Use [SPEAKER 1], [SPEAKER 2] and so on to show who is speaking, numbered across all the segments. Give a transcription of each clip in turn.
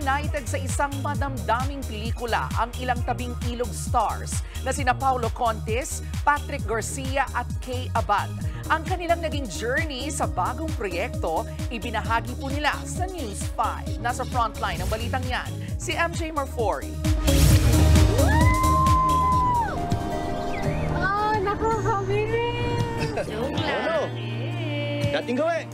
[SPEAKER 1] Reunited sa isang madamdaming pelikula ang ilang tabing ilog stars na sina Paulo Contis, Patrick Garcia at Kay Abad. Ang kanilang naging journey sa bagong proyekto, ibinahagi po nila sa News 5. Nasa frontline ng balitang yan, si MJ Marfori.
[SPEAKER 2] Nakakamiss!
[SPEAKER 3] Joke lang.
[SPEAKER 2] Dating gawin!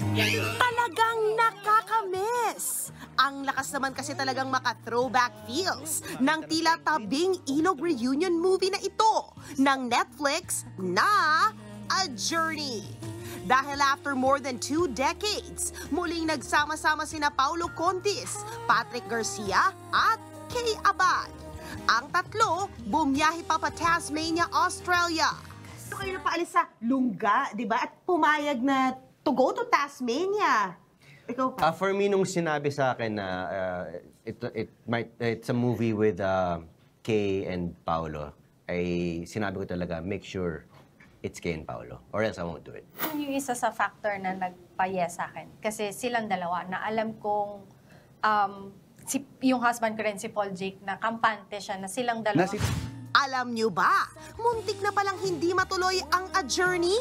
[SPEAKER 4] Talagang nakakamiss! Ang lakas naman kasi talagang maka-throwback feels ng tila tabing ilog reunion movie na ito ng Netflix na A Journey. Dahil after more than 2 decades, muling nagsama-sama sina Paulo Contis, Patrick Garcia at Kay Abad. Ang tatlo, bumiyahe pa Tasmania, Australia.
[SPEAKER 3] Gusto kayo na paalis sa Lungga, di ba? At pumayag na to go to Tasmania. Ikaw pa?
[SPEAKER 2] For me, nung sinabi sa akin na it's a movie with Kay and Paolo, ay sinabi ko talaga, make sure it's Kay and Paolo, or else I won't do it.
[SPEAKER 5] Yung isa sa factor na nagpa-yes sa akin. Kasi silang dalawa na alam kong yung husband ko rin, si Paul Jake, na kampante siya, na silang dalawa.
[SPEAKER 4] Alam nyo ba, muntik na palang hindi matuloy ang A Journey?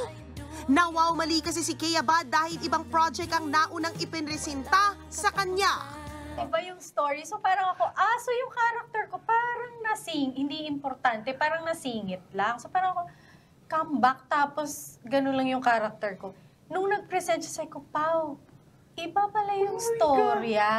[SPEAKER 4] Nawaw mali kasi si Kay Abad dahil ibang project ang naunang ipinresinta sa kanya.
[SPEAKER 5] Iba yung story. So parang ako, so yung character ko parang hindi importante, parang nasingit lang. So parang ako, come back, tapos ganun lang yung character ko. Nung nag-present siya, sabi ko, Pao, iba pala yung storya.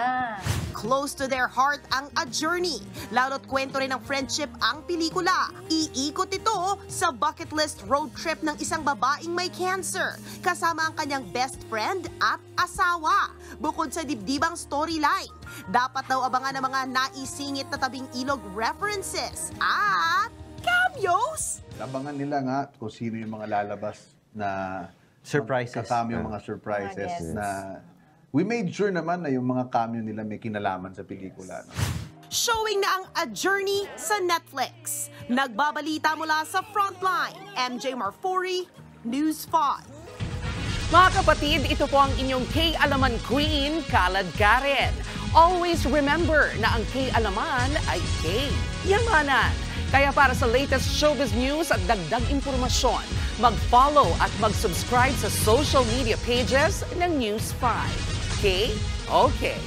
[SPEAKER 4] Close to their heart ang A Journey. Lalo't kwento rin ng friendship ang pelikula. Iikot ito sa bucket list road trip ng isang babaeng may cancer, kasama ang kanyang best friend at asawa. Bukod sa dibdibang storyline, dapat daw abangan ng mga naisingit na tabing ilog references at cameos.
[SPEAKER 6] Abangan nila nga kung sino yung mga lalabas na
[SPEAKER 2] Surprises.
[SPEAKER 6] Kakami yung mga surprises
[SPEAKER 5] Yes.
[SPEAKER 6] na we made sure naman na yung mga cameo nila may kinalaman sa pelikula. No?
[SPEAKER 4] Showing na ang A Journey sa Netflix. Nagbabalita mula sa Frontline, MJ Marfori, News 5.
[SPEAKER 1] Mga kapatid, ito po ang inyong K-Alaman Queen, Kalad Karen. Always remember na ang K-Alaman ay K-Yamanan. Kaya para sa latest showbiz news at dagdag impormasyon, mag-follow at mag-subscribe sa social media pages ng News 5. Okay?